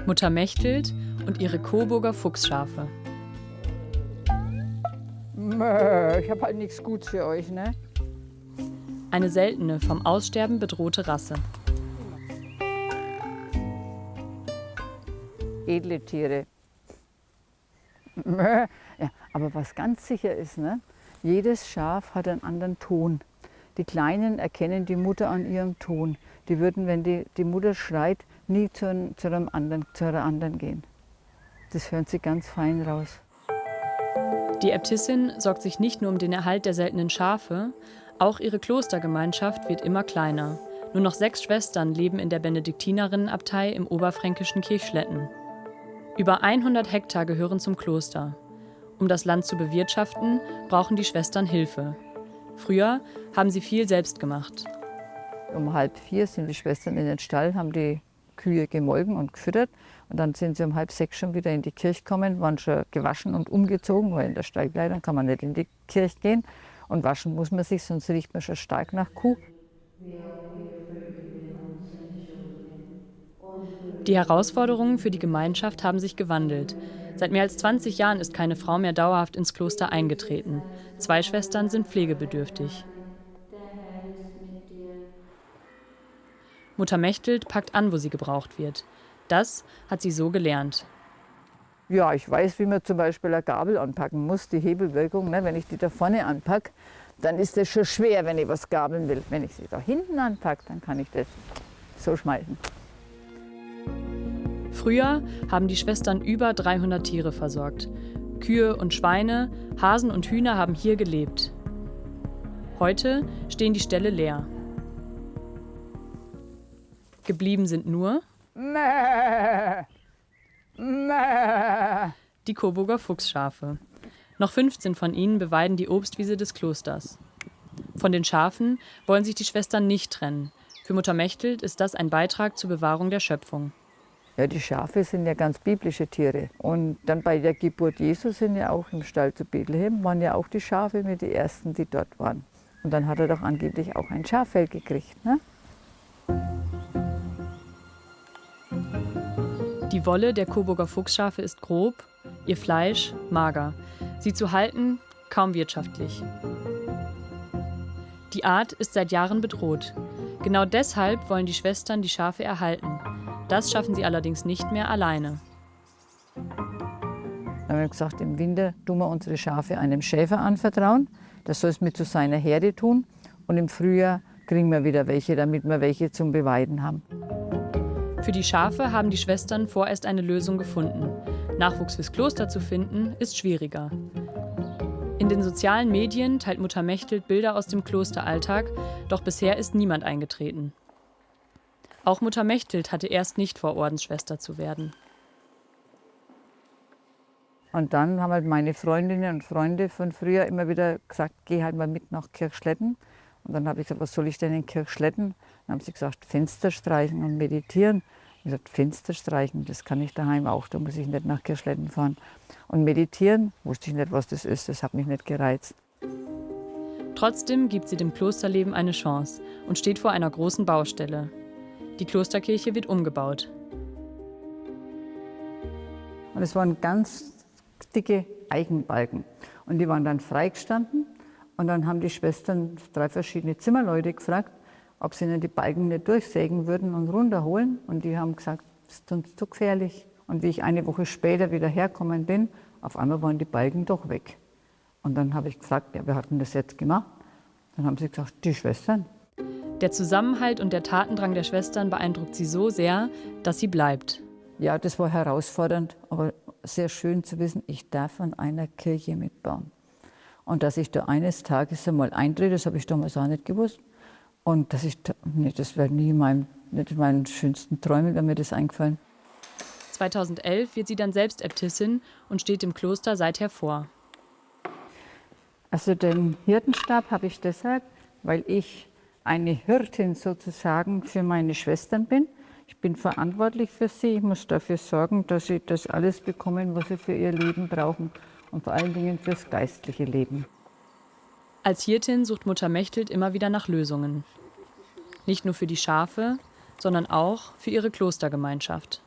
Mutter Mechthild und ihre Coburger Fuchsschafe. Ich habe halt nichts Gutes für euch, ne? Eine seltene, vom Aussterben bedrohte Rasse. Edle Tiere. Ja, aber was ganz sicher ist, ne? Jedes Schaf hat einen anderen Ton. Die Kleinen erkennen die Mutter an ihrem Ton. Die würden, wenn die Mutter schreit, nie zu einer anderen gehen. Das hören sie ganz fein raus. Die Äbtissin sorgt sich nicht nur um den Erhalt der seltenen Schafe, auch ihre Klostergemeinschaft wird immer kleiner. Nur noch 6 Schwestern leben in der Benediktinerinnenabtei im oberfränkischen Kirchschletten. Über 100 Hektar gehören zum Kloster. Um das Land zu bewirtschaften, brauchen die Schwestern Hilfe. Früher haben sie viel selbst gemacht. Um 3:30 sind die Schwestern in den Stall, haben die Kühe gemolken und gefüttert. Und dann sind sie um 5:30 schon wieder in die Kirche gekommen, waren schon gewaschen und umgezogen, weil in der Stallkleidung kann man nicht in die Kirche gehen. Und waschen muss man sich, sonst riecht man schon stark nach Kuh. Die Herausforderungen für die Gemeinschaft haben sich gewandelt. Seit mehr als 20 Jahren ist keine Frau mehr dauerhaft ins Kloster eingetreten. 2 Schwestern sind pflegebedürftig. Mutter Mechthild packt an, wo sie gebraucht wird. Das hat sie so gelernt. Ja, ich weiß, wie man zum Beispiel eine Gabel anpacken muss, die Hebelwirkung. Ne? Wenn ich die da vorne anpacke, dann ist das schon schwer, wenn ich was gabeln will. Wenn ich sie da hinten anpacke, dann kann ich das so schmeißen. Früher haben die Schwestern über 300 Tiere versorgt. Kühe und Schweine, Hasen und Hühner haben hier gelebt. Heute stehen die Ställe leer. Geblieben sind nur die Coburger Fuchsschafe. Noch 15 von ihnen beweiden die Obstwiese des Klosters. Von den Schafen wollen sich die Schwestern nicht trennen. Für Mutter Mechthild ist das ein Beitrag zur Bewahrung der Schöpfung. Ja, die Schafe sind ja ganz biblische Tiere. Und dann bei der Geburt Jesu sind ja auch im Stall zu Bethlehem, waren ja auch die Schafe mit die ersten, die dort waren. Und dann hat er doch angeblich auch ein Schaffell gekriegt, ne? Die Wolle der Coburger Fuchsschafe ist grob, ihr Fleisch mager. Sie zu halten, kaum wirtschaftlich. Die Art ist seit Jahren bedroht. Genau deshalb wollen die Schwestern die Schafe erhalten. Das schaffen sie allerdings nicht mehr alleine. Dann haben wir gesagt, im Winter tun wir unsere Schafe einem Schäfer anvertrauen. Das soll es mit zu seiner Herde tun. Und im Frühjahr kriegen wir wieder welche, damit wir welche zum Beweiden haben. Für die Schafe haben die Schwestern vorerst eine Lösung gefunden. Nachwuchs fürs Kloster zu finden, ist schwieriger. In den sozialen Medien teilt Mutter Mechthild Bilder aus dem Klosteralltag, doch bisher ist niemand eingetreten. Auch Mutter Mechthild hatte erst nicht vor, Ordensschwester zu werden. Und dann haben halt meine Freundinnen und Freunde von früher immer wieder gesagt, geh halt mal mit nach Kirchschletten. Und dann habe ich gesagt, was soll ich denn in Kirchschletten? Dann haben sie gesagt, Fenster streichen und meditieren. Ich habe gesagt, Fenster streichen, das kann ich daheim auch, da muss ich nicht nach Kirchschletten fahren. Und meditieren, wusste ich nicht, was das ist, das hat mich nicht gereizt. Trotzdem gibt sie dem Klosterleben eine Chance und steht vor einer großen Baustelle. Die Klosterkirche wird umgebaut. Und es waren ganz dicke Eichenbalken. Und die waren dann freigestanden. Und dann haben die Schwestern 3 verschiedene Zimmerleute gefragt, ob sie nicht die Balken nicht durchsägen würden und runterholen. Und die haben gesagt, das ist uns zu gefährlich. Und wie ich eine Woche später wieder hergekommen bin, auf einmal waren die Balken doch weg. Und dann habe ich gefragt, ja, wer hat denn das jetzt gemacht? Dann haben sie gesagt, die Schwestern. Der Zusammenhalt und der Tatendrang der Schwestern beeindruckt sie so sehr, dass sie bleibt. Ja, das war herausfordernd, aber sehr schön zu wissen, ich darf an einer Kirche mitbauen. Und dass ich da eines Tages einmal eintrete, das habe ich damals auch nicht gewusst. Und dass ich, nee, das wäre nie nicht in meinen schönsten Träumen, wäre mir das eingefallen. 2011 wird sie dann selbst Äbtissin und steht im Kloster seither vor. Also den Hirtenstab habe ich deshalb, weil ich eine Hirtin sozusagen für meine Schwestern bin. Ich bin verantwortlich für sie. Ich muss dafür sorgen, dass sie das alles bekommen, was sie für ihr Leben brauchen. Und vor allen Dingen fürs geistliche Leben. Als Hirtin sucht Mutter Mechthild immer wieder nach Lösungen. Nicht nur für die Schafe, sondern auch für ihre Klostergemeinschaft.